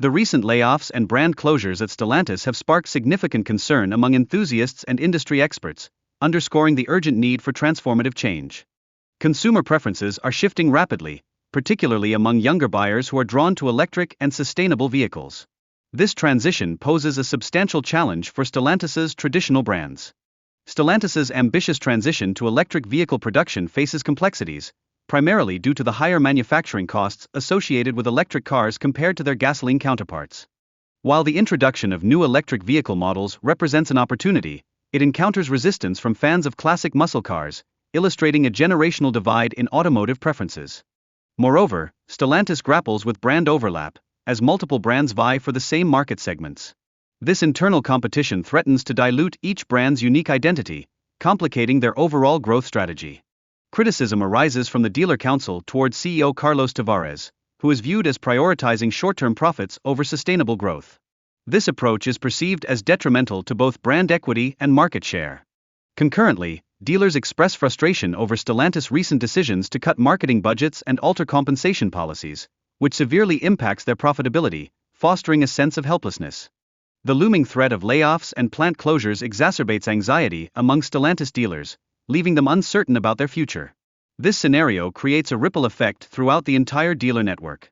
The recent layoffs and brand closures at Stellantis have sparked significant concern among enthusiasts and industry experts, underscoring the urgent need for transformative change. Consumer preferences are shifting rapidly, particularly among younger buyers who are drawn to electric and sustainable vehicles. This transition poses a substantial challenge for Stellantis's traditional brands. Stellantis's ambitious transition to electric vehicle production faces complexities, primarily due to the higher manufacturing costs associated with electric cars compared to their gasoline counterparts. While the introduction of new electric vehicle models represents an opportunity, it encounters resistance from fans of classic muscle cars, illustrating a generational divide in automotive preferences. Moreover, Stellantis grapples with brand overlap, as multiple brands vie for the same market segments. This internal competition threatens to dilute each brand's unique identity, complicating their overall growth strategy. Criticism arises from the dealer council towards CEO Carlos Tavares, who is viewed as prioritizing short-term profits over sustainable growth. This approach is perceived as detrimental to both brand equity and market share. Concurrently, dealers express frustration over Stellantis' recent decisions to cut marketing budgets and alter compensation policies, which severely impacts their profitability, fostering a sense of helplessness. The looming threat of layoffs and plant closures exacerbates anxiety among Stellantis dealers, leaving them uncertain about their future. This scenario creates a ripple effect throughout the entire dealer network.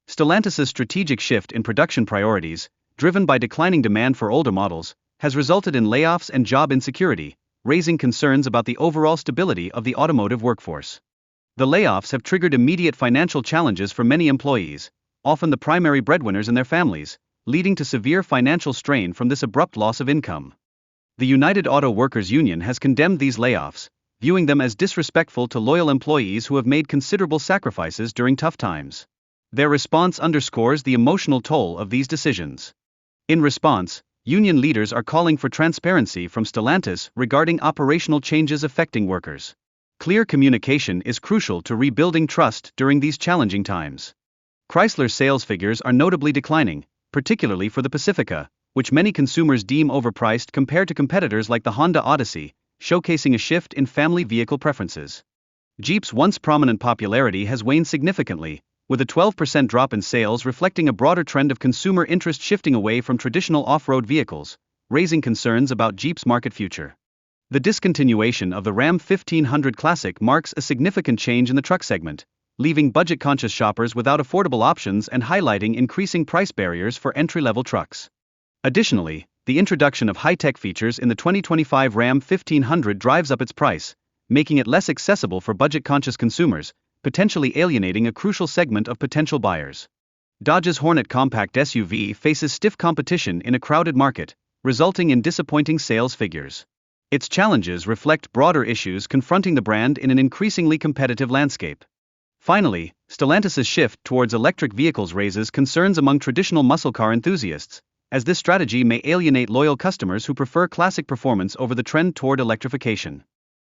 Stellantis's strategic shift in production priorities, driven by declining demand for older models, has resulted in layoffs and job insecurity, raising concerns about the overall stability of the automotive workforce. The layoffs have triggered immediate financial challenges for many employees, often the primary breadwinners in their families, leading to severe financial strain from this abrupt loss of income. The United Auto Workers Union has condemned these layoffs, viewing them as disrespectful to loyal employees who have made considerable sacrifices during tough times. Their response underscores the emotional toll of these decisions. In response, union leaders are calling for transparency from Stellantis regarding operational changes affecting workers. Clear communication is crucial to rebuilding trust during these challenging times. Chrysler's sales figures are notably declining, particularly for the Pacifica, which many consumers deem overpriced compared to competitors like the Honda Odyssey, showcasing a shift in family vehicle preferences. Jeep's once prominent popularity has waned significantly, with a 12% drop in sales reflecting a broader trend of consumer interest shifting away from traditional off-road vehicles, raising concerns about Jeep's market future. The discontinuation of the Ram 1500 Classic marks a significant change in the truck segment, leaving budget-conscious shoppers without affordable options and highlighting increasing price barriers for entry-level trucks. Additionally, the introduction of high-tech features in the 2025 Ram 1500 drives up its price, making it less accessible for budget-conscious consumers, potentially alienating a crucial segment of potential buyers. Dodge's Hornet compact SUV faces stiff competition in a crowded market, resulting in disappointing sales figures. Its challenges reflect broader issues confronting the brand in an increasingly competitive landscape. Finally, Stellantis's shift towards electric vehicles raises concerns among traditional muscle car enthusiasts, as this strategy may alienate loyal customers who prefer classic performance over the trend toward electrification.